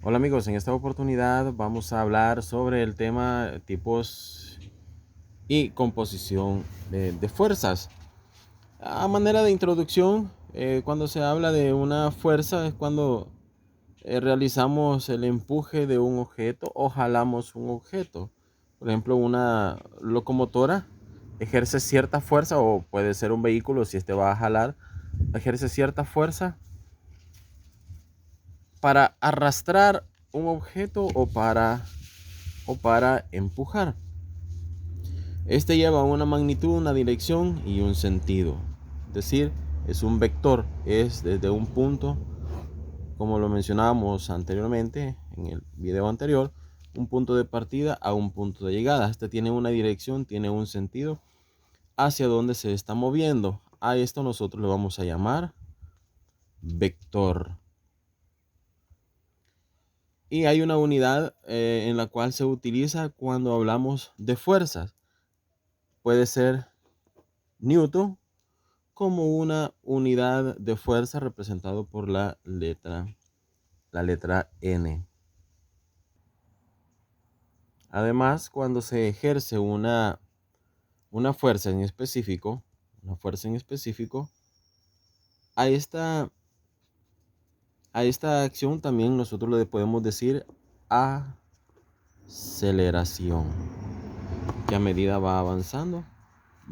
Hola amigos, en esta oportunidad vamos a hablar sobre el tema tipos y composición de fuerzas. A manera de introducción, cuando se habla de una fuerza es cuando realizamos el empuje de un objeto o jalamos un objeto. Por ejemplo, una locomotora ejerce cierta fuerza, o puede ser un vehículo si este va a jalar, ejerce cierta fuerza para arrastrar un objeto o para empujar. Este lleva una magnitud, una dirección y un sentido. Es decir, es un vector, es desde un punto, como lo mencionábamos anteriormente en el video anterior, un punto de partida a un punto de llegada. Este tiene una dirección, tiene un sentido hacia donde se está moviendo. A esto nosotros le vamos a llamar vector. Y hay una unidad en la cual se utiliza cuando hablamos de fuerzas. Puede ser Newton como una unidad de fuerza representado por la letra N. Además, cuando se ejerce una fuerza en específico, a esta, a esta acción también nosotros le podemos decir aceleración, que a medida va avanzando,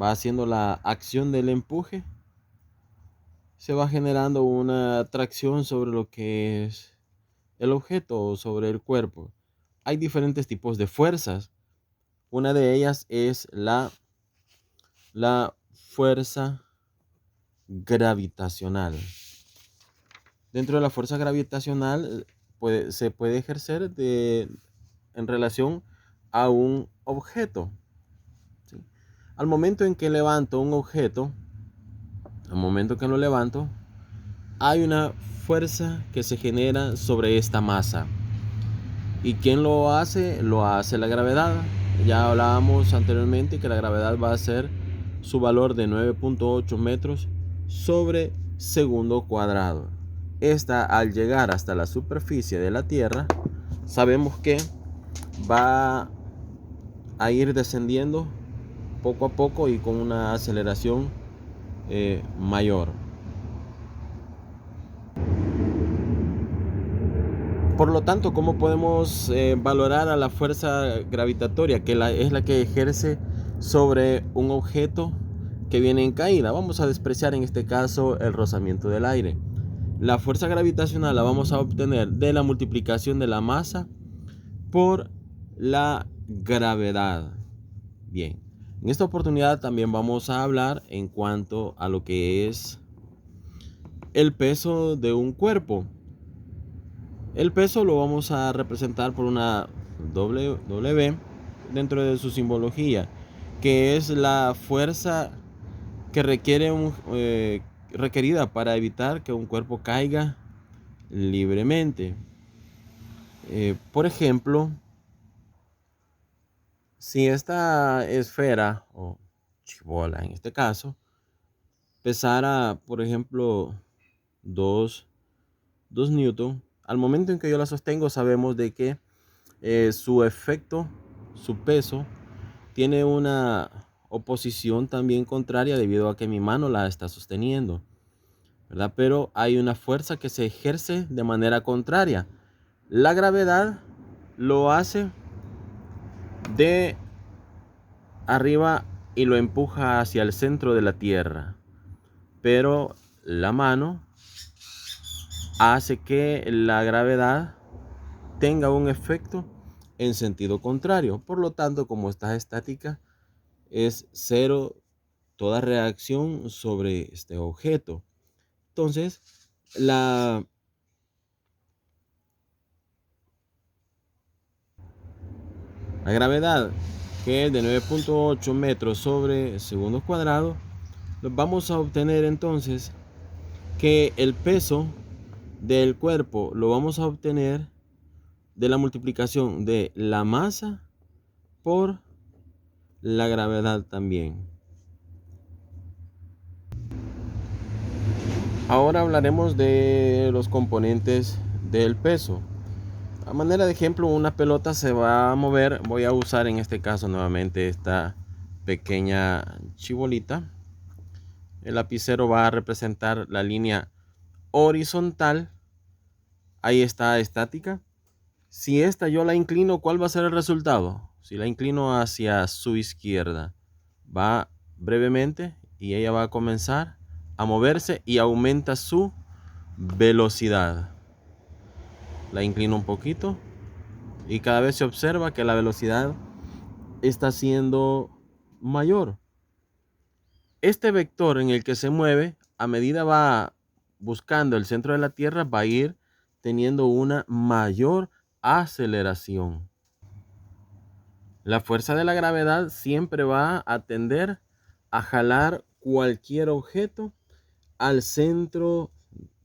va haciendo la acción del empuje, se va generando una tracción sobre lo que es el objeto o sobre el cuerpo. Hay diferentes tipos de fuerzas. Una de ellas es la fuerza gravitacional. Dentro de la fuerza gravitacional se puede ejercer en relación a un objeto, ¿sí? Al momento en que levanto un objeto, al momento que lo levanto, hay una fuerza que se genera sobre esta masa. ¿Y quién lo hace? Lo hace la gravedad. Ya hablábamos anteriormente que la gravedad va a ser su valor de 9.8 metros sobre segundo cuadrado. Esta, al llegar hasta la superficie de la Tierra, sabemos que va a ir descendiendo poco a poco y con una aceleración mayor. Por lo tanto, ¿cómo podemos valorar a la fuerza gravitatoria, que es la que ejerce sobre un objeto que viene en caída? Vamos a despreciar en este caso el rozamiento del aire. La fuerza gravitacional la vamos a obtener de la multiplicación de la masa por la gravedad. Bien, en esta oportunidad también vamos a hablar en cuanto a lo que es el peso de un cuerpo. El peso lo vamos a representar por una W dentro de su simbología, que es la fuerza que requerida para evitar que un cuerpo caiga libremente. Por ejemplo, si esta esfera o chibola en este caso pesara, por ejemplo, 2 newton, al momento en que yo la sostengo sabemos de que su efecto, su peso, tiene una oposición también contraria debido a que mi mano la está sosteniendo, ¿verdad? Pero hay una fuerza que se ejerce de manera contraria. La gravedad lo hace de arriba y lo empuja hacia el centro de la tierra, pero la mano hace que la gravedad tenga un efecto en sentido contrario. Por lo tanto, como está estática, es cero toda reacción sobre este objeto. Entonces, la gravedad, que es de 9.8 metros sobre segundo cuadrado, vamos a obtener entonces que el peso del cuerpo lo vamos a obtener de la multiplicación de la masa por la gravedad también. Ahora hablaremos de los componentes del peso. A manera de ejemplo, una pelota se va a mover. Voy a usar en este caso nuevamente esta pequeña chibolita. El lapicero va a representar la línea horizontal. Ahí está estática. Si esta yo la inclino, ¿cuál va a ser el resultado? Si la inclino hacia su izquierda, va brevemente y ella va a comenzar a moverse y aumenta su velocidad. La inclino un poquito y cada vez se observa que la velocidad está siendo mayor. Este vector en el que se mueve, a medida va buscando el centro de la Tierra, va a ir teniendo una mayor aceleración. La fuerza de la gravedad siempre va a tender a jalar cualquier objeto al centro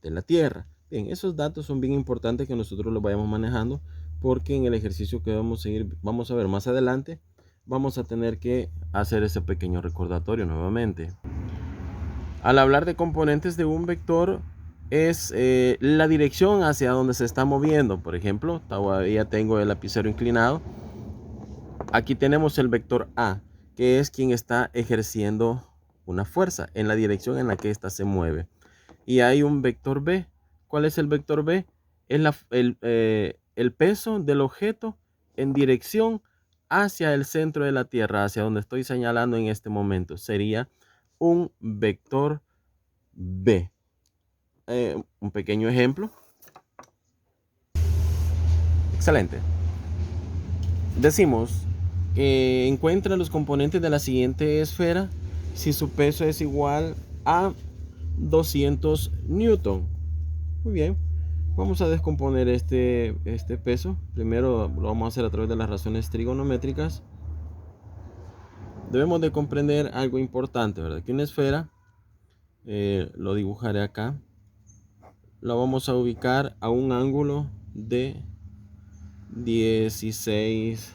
de la Tierra. Bien, esos datos son bien importantes que nosotros los vayamos manejando, porque en el ejercicio que vamos a ver más adelante, vamos a tener que hacer ese pequeño recordatorio nuevamente. Al hablar de componentes de un vector, es la dirección hacia donde se está moviendo. Por ejemplo, todavía tengo el lapicero inclinado. Aquí tenemos el vector A, que es quien está ejerciendo una fuerza en la dirección en la que ésta se mueve. Y hay un vector B. ¿Cuál es el vector B? Es el peso del objeto en dirección hacia el centro de la Tierra, hacia donde estoy señalando en este momento. Sería un vector B. Un pequeño ejemplo. Excelente. Decimos que encuentra los componentes de la siguiente esfera si su peso es igual a 200 newton. Muy bien. Vamos a descomponer este peso. Primero lo vamos a hacer a través de las razones trigonométricas. Debemos de comprender algo importante, ¿verdad? Que una esfera, lo dibujaré acá, la vamos a ubicar a un ángulo de 16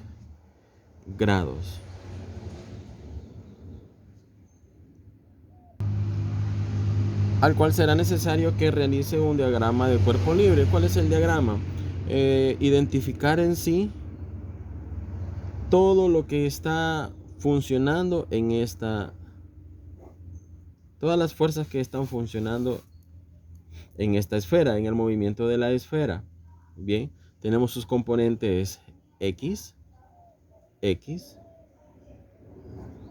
grados. Al cual será necesario que realice un diagrama de cuerpo libre. ¿Cuál es el diagrama? Identificar en sí todo lo que está funcionando en todas las fuerzas que están funcionando en esta esfera, en el movimiento de la esfera. Bien, tenemos sus componentes X.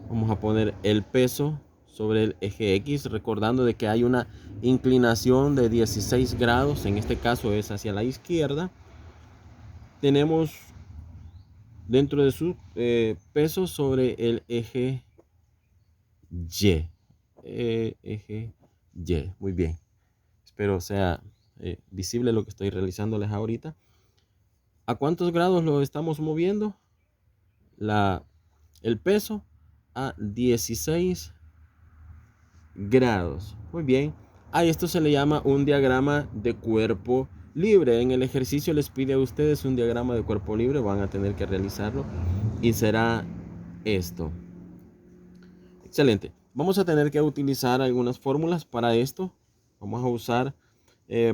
Vamos a poner el peso sobre el eje X, recordando de que hay una inclinación de 16 grados, en este caso es hacia la izquierda. Tenemos dentro de su peso sobre el eje Y. Eje Y, muy bien. Espero sea visible lo que estoy realizándoles ahorita. ¿A cuántos grados lo estamos moviendo? El peso a 16 grados. Muy bien. A esto se le llama un diagrama de cuerpo libre. En el ejercicio les pide a ustedes un diagrama de cuerpo libre. Van a tener que realizarlo. Y será esto. Excelente. Vamos a tener que utilizar algunas fórmulas para esto. Vamos a usar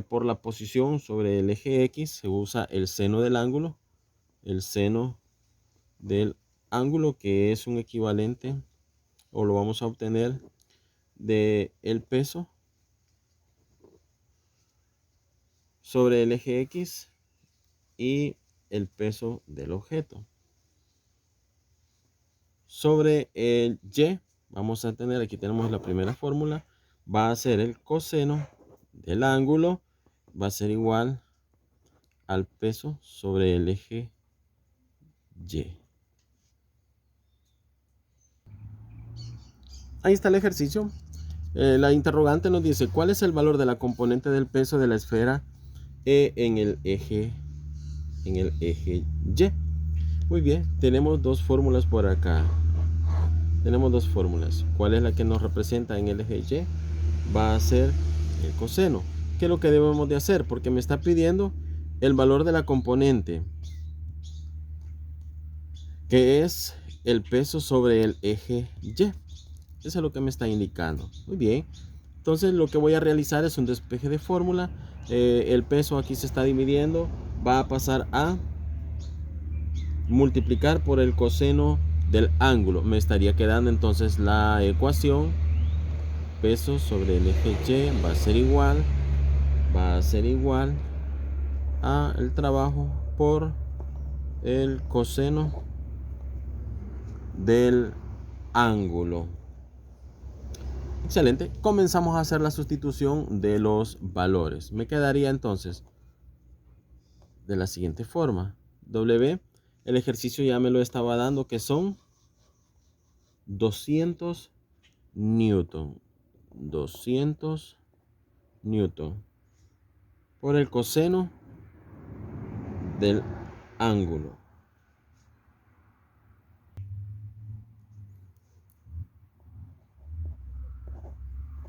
por la posición sobre el eje X. Se usa el seno del ángulo. El seno del ángulo, que es un equivalente, o lo vamos a obtener de el peso sobre el eje X y el peso del objeto. Sobre el Y vamos a tener, aquí tenemos la primera fórmula, va a ser el coseno del ángulo, va a ser igual al peso sobre el eje Y. Ahí está el ejercicio. La interrogante nos dice, ¿cuál es el valor de la componente del peso de la esfera en el eje Y? Muy bien, tenemos dos fórmulas por acá. Tenemos dos fórmulas. ¿Cuál es la que nos representa en el eje Y? Va a ser el coseno. ¿Qué es lo que debemos de hacer? Porque me está pidiendo el valor de la componente, que es el peso sobre el eje Y. Eso es lo que me está indicando. Muy bien. Entonces lo que voy a realizar es un despeje de fórmula. El peso aquí se está dividiendo. va a pasar a multiplicar por el coseno del ángulo. Me estaría quedando entonces la ecuación: peso sobre el eje Y va a ser igual a el trabajo por el coseno del ángulo. Excelente. Comenzamos a hacer la sustitución de los valores. Me quedaría entonces de la siguiente forma: W, el ejercicio ya me lo estaba dando, que son 200 newton. 200 newton por el coseno del ángulo.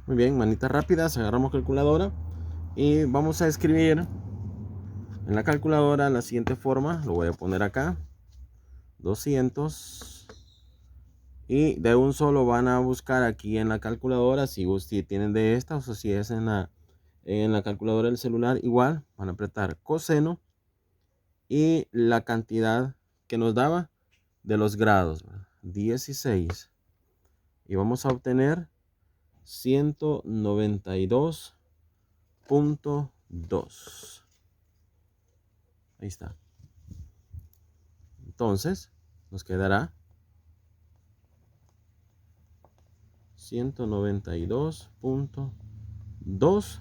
Muy bien, manitas rápidas, agarramos calculadora y vamos a escribir en la calculadora la siguiente forma. Lo voy a poner acá: 200, y de un solo van a buscar aquí en la calculadora, si tienen de estas o si es en la calculadora del celular, igual van a apretar coseno y la cantidad que nos daba de los grados, 16, y vamos a obtener 192.2. Ahí está. Entonces nos quedará 192.2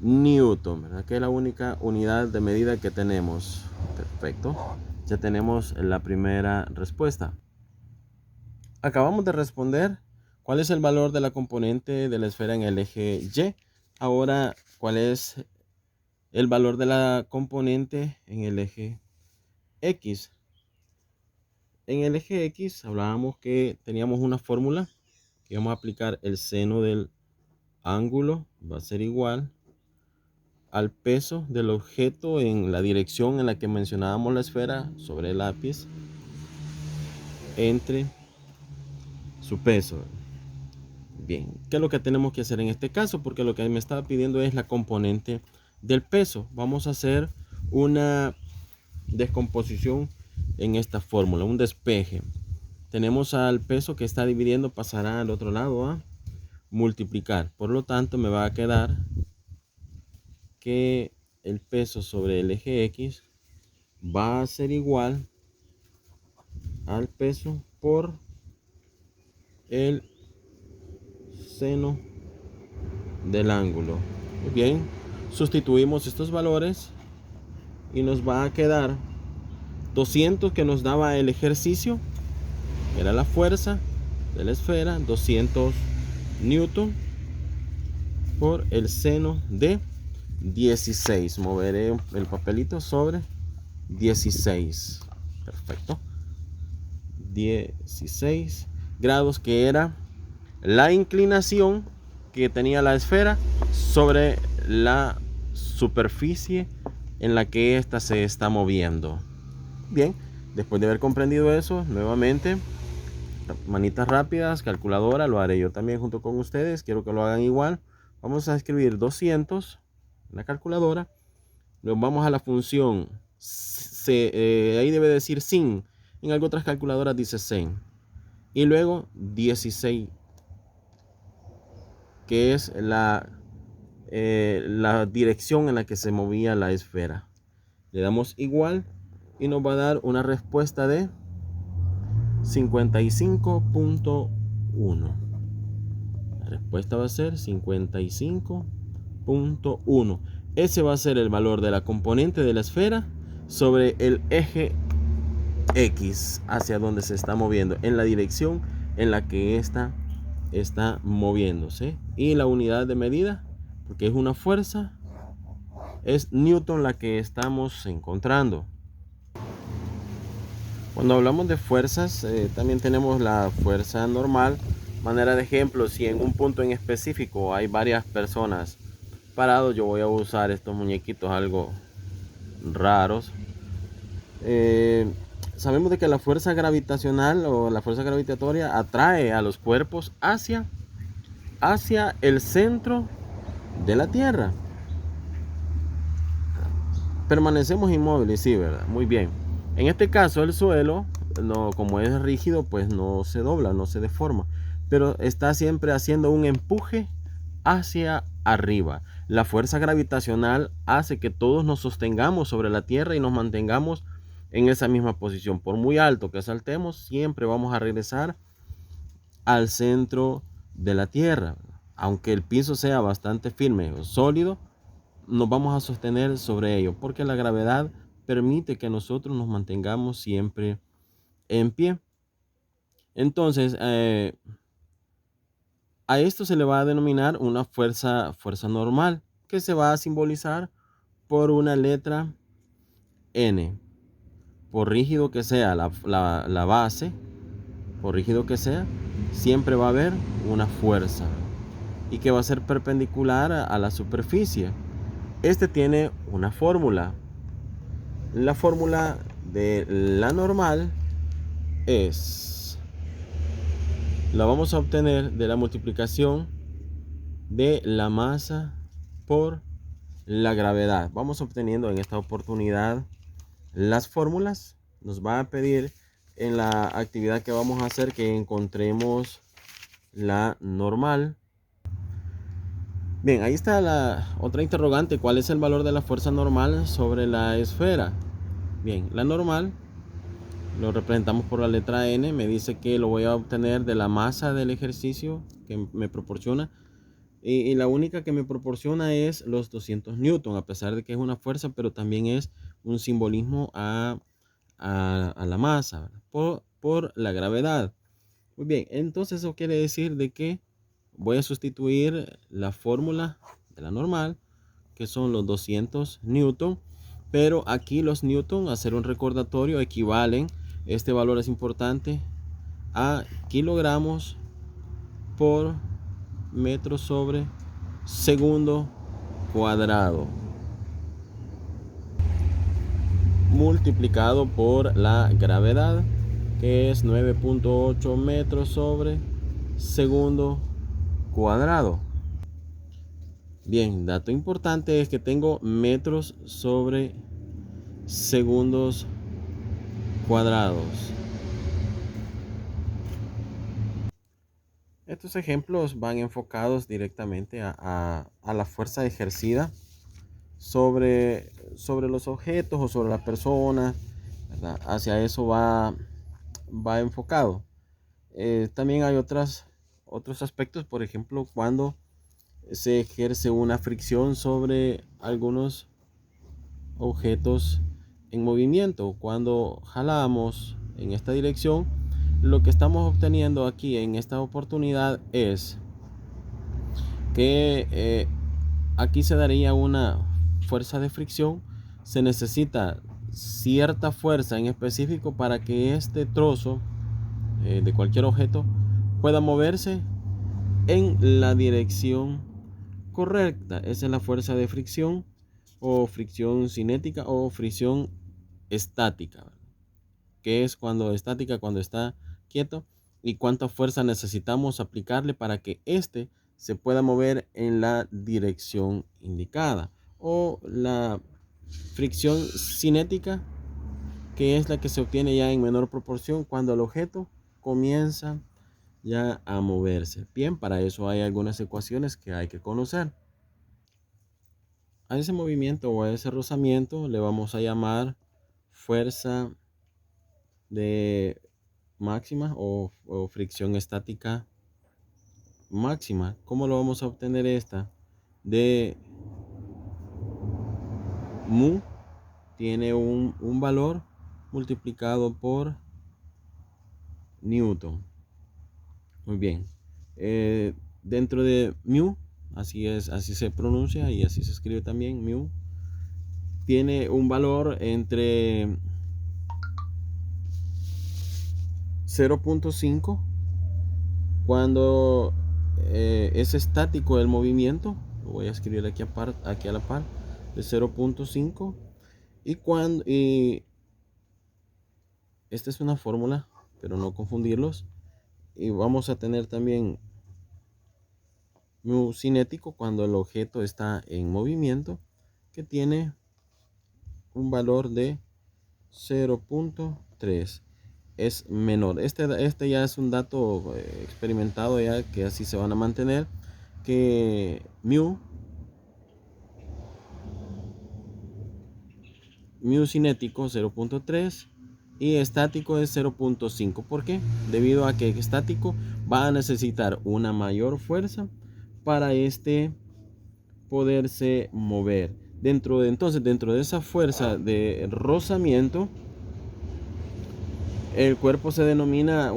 newton, ¿verdad? Que es la única unidad de medida que tenemos. Perfecto. Ya tenemos la primera respuesta. Acabamos de responder cuál es el valor de la componente de la esfera en el eje Y. Ahora, ¿cuál es el valor de la componente en el eje X? En el eje X hablábamos que teníamos una fórmula que vamos a aplicar: el seno del ángulo va a ser igual al peso del objeto en la dirección en la que mencionábamos la esfera sobre el lápiz entre su peso. Bien, ¿qué es lo que tenemos que hacer en este caso? Porque lo que me estaba pidiendo es la componente del peso. Vamos a hacer una descomposición en esta fórmula, un despeje. Tenemos al peso que está dividiendo, pasará al otro lado a multiplicar. Por lo tanto, me va a quedar que el peso sobre el eje X va a ser igual al peso por el seno del ángulo. Muy bien, sustituimos estos valores y nos va a quedar 200 que nos daba el ejercicio, era la fuerza de la esfera, 200 newton por el seno de 16. Moveré el papelito sobre 16. Perfecto. 16 grados, que era la inclinación que tenía la esfera sobre la superficie en la que ésta se está moviendo. Bien, después de haber comprendido eso, nuevamente, manitas rápidas, calculadora, lo haré yo también junto con ustedes, quiero que lo hagan igual. Vamos a escribir 200 en la calculadora, luego vamos a la función, ahí debe decir sin, en algunas otras calculadoras dice sen, y luego 16, que es la dirección en la que se movía la esfera. Le damos igual y nos va a dar una respuesta de 55.1. La respuesta va a ser 55.1. Ese va a ser el valor de la componente de la esfera sobre el eje X, hacia donde se está moviendo, en la dirección en la que ésta está moviéndose. Y la unidad de medida, porque es una fuerza, es newton la que estamos encontrando. Cuando hablamos de fuerzas, también tenemos la fuerza normal. Manera de ejemplo, si en un punto en específico hay varias personas parados, yo voy a usar estos muñequitos algo raros. Sabemos de que la fuerza gravitacional o la fuerza gravitatoria atrae a los cuerpos hacia el centro de la Tierra. permanecemos inmóviles, sí, ¿verdad? Muy bien. En este caso, el suelo, no, como es rígido, pues no se dobla, no se deforma, pero está siempre haciendo un empuje hacia arriba. La fuerza gravitacional hace que todos nos sostengamos sobre la Tierra y nos mantengamos en esa misma posición. Por muy alto que saltemos, siempre vamos a regresar al centro de la Tierra. Aunque el piso sea bastante firme o sólido, nos vamos a sostener sobre ello, porque la gravedad permite que nosotros nos mantengamos siempre en pie. Entonces, a esto se le va a denominar una fuerza normal, que se va a simbolizar por una letra N. Por rígido que sea la base, por rígido que sea, siempre va a haber una fuerza y que va a ser perpendicular a la superficie. Este tiene una fórmula. La fórmula de la normal la vamos a obtener de la multiplicación de la masa por la gravedad. Vamos obteniendo en esta oportunidad las fórmulas. Nos va a pedir en la actividad que vamos a hacer que encontremos la normal. Bien, ahí está la otra interrogante. ¿Cuál es el valor de la fuerza normal sobre la esfera? Bien, la normal lo representamos por la letra N. Me dice que lo voy a obtener de la masa del ejercicio que me proporciona. Y la única que me proporciona es los 200 newton, a pesar de que es una fuerza, pero también es un simbolismo a la masa, por la gravedad. Muy bien, entonces eso quiere decir de que voy a sustituir la fórmula de la normal, que son los 200 newton, pero aquí los newton, hacer un recordatorio, equivalen, este valor es importante, a kilogramos por metro sobre segundo cuadrado, multiplicado por la gravedad, que es 9.8 metros sobre segundo cuadrado. Bien, dato importante es que tengo metros sobre segundos cuadrados. Estos ejemplos van enfocados directamente a la fuerza ejercida sobre los objetos o sobre la persona, ¿verdad? Hacia eso va enfocado. También hay otros aspectos, por ejemplo, cuando se ejerce una fricción sobre algunos objetos en movimiento. Cuando jalamos en esta dirección, lo que estamos obteniendo aquí en esta oportunidad es que aquí se daría una fuerza de fricción. Se necesita cierta fuerza en específico para que este trozo de cualquier objeto pueda moverse en la dirección correcta. Esa es la fuerza de fricción, o fricción cinética, o fricción estática, que es cuando estática, cuando está quieto, y cuánta fuerza necesitamos aplicarle para que éste se pueda mover en la dirección indicada. O la fricción cinética, que es la que se obtiene ya en menor proporción cuando el objeto comienza ya a moverse. Bien, para eso hay algunas ecuaciones que hay que conocer. A ese movimiento o a ese rozamiento le vamos a llamar fuerza de máxima o fricción estática máxima. ¿Cómo lo vamos a obtener esta? De mu tiene un valor multiplicado por newton. Muy bien. Dentro de mu, así es, así se pronuncia y así se escribe también, mu, tiene un valor entre 0.5 cuando es estático el movimiento. Lo voy a escribir aquí a la par de 0.5. Y esta es una fórmula, pero no confundirlos. Y vamos a tener también mu cinético cuando el objeto está en movimiento, que tiene un valor de 0.3. Es menor. Este ya es un dato experimentado, ya que así se van a mantener, que mu cinético 0.3 y estático es 0.5. ¿Por qué? Debido a que estático va a necesitar una mayor fuerza para poderse mover. Entonces, dentro de esa fuerza de rozamiento, el cuerpo se denomina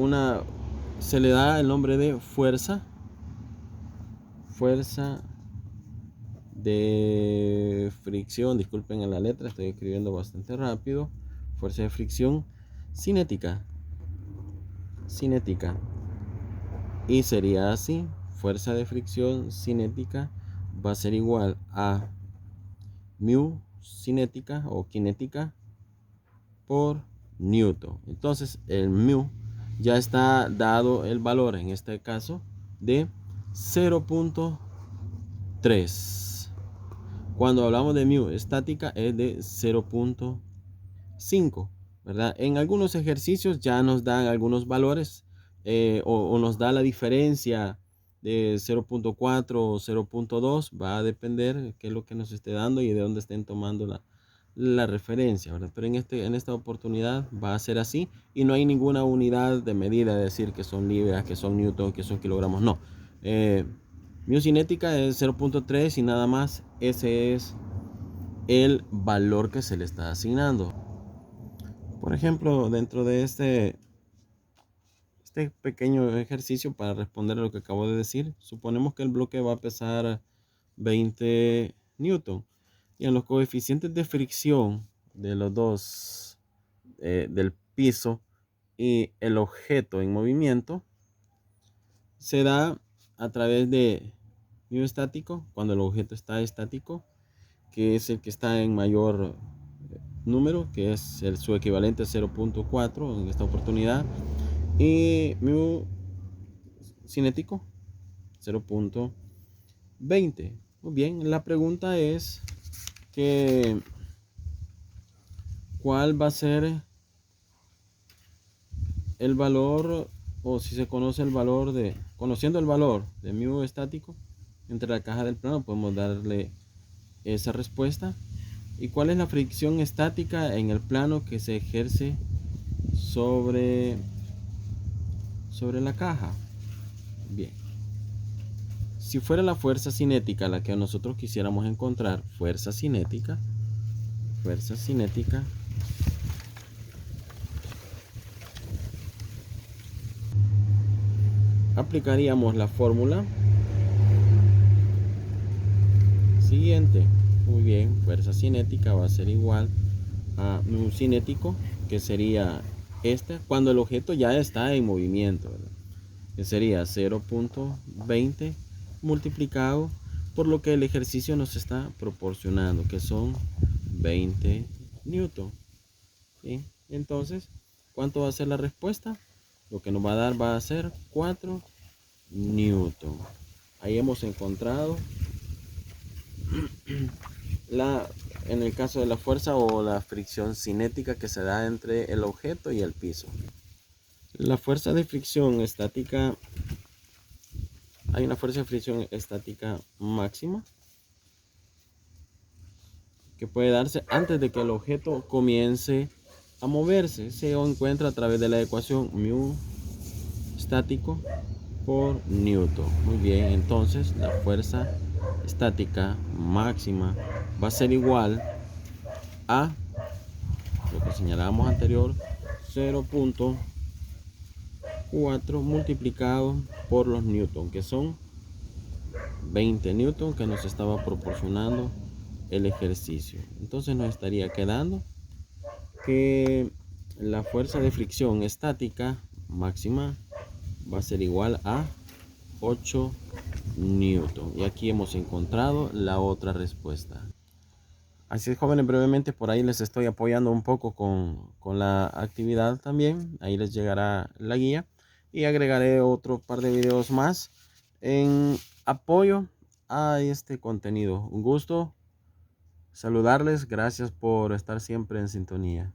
se le da el nombre de fuerza de fricción. Disculpen en la letra, estoy escribiendo bastante rápido. Fuerza de fricción cinética. Y sería así: fuerza de fricción cinética va a ser igual a mu cinética o cinética por newton. Entonces el mu ya está dado el valor, en este caso, de 0.3. Cuando hablamos de mu estática es de 0.5, ¿verdad? En algunos ejercicios ya nos dan algunos valores, o nos da la diferencia de 0.4 o 0.2. Va a depender qué es lo que nos esté dando y de dónde estén tomando la referencia, ¿verdad? Pero en esta oportunidad va a ser así, y no hay ninguna unidad de medida, de decir que son libras, que son newton, que son kilogramos. No. Mu cinética es 0.3 y nada más. Ese es el valor que se le está asignando. Por ejemplo, dentro de este pequeño ejercicio, para responder a lo que acabo de decir, suponemos que el bloque va a pesar 20 newton, y en los coeficientes de fricción de los dos, del piso y el objeto en movimiento, se da a través de mu estático, cuando el objeto está estático, que es el que está en mayor número, que es su equivalente a 0.4 en esta oportunidad, y mu cinético 0.20. Muy bien, la pregunta es que cuál va a ser el valor, o si se conoce el valor conociendo el valor de mu estático entre la caja del plano, podemos darle esa respuesta. ¿Y cuál es la fricción estática en el plano que se ejerce sobre la caja? Bien, si fuera la fuerza cinética la que nosotros quisiéramos encontrar, fuerza cinética, aplicaríamos la fórmula siguiente. Muy bien, fuerza cinética va a ser igual a mu cinético, que sería cuando el objeto ya está en movimiento, ¿verdad? Que sería 0.20 multiplicado por lo que el ejercicio nos está proporcionando, que son 20 newton. ¿Sí? Entonces, ¿cuánto va a ser la respuesta? Lo que nos va a dar va a ser 4 newton. Ahí hemos encontrado en el caso de la fuerza o la fricción cinética que se da entre el objeto y el piso. La fuerza de fricción estática, hay una fuerza de fricción estática máxima que puede darse antes de que el objeto comience a moverse. Se encuentra a través de la ecuación mu estático por newton. Muy bien, entonces la fuerza estática máxima va a ser igual a lo que señalábamos anterior, 0.4 multiplicado por los newton, que son 20 newton que nos estaba proporcionando el ejercicio. Entonces nos estaría quedando que la fuerza de fricción estática máxima va a ser igual a 8 newton. Y aquí hemos encontrado la otra respuesta. Así es, jóvenes, brevemente por ahí les estoy apoyando un poco con la actividad también. Ahí les llegará la guía y agregaré otro par de videos más en apoyo a este contenido. Un gusto. saludarles. Gracias por estar siempre en sintonía.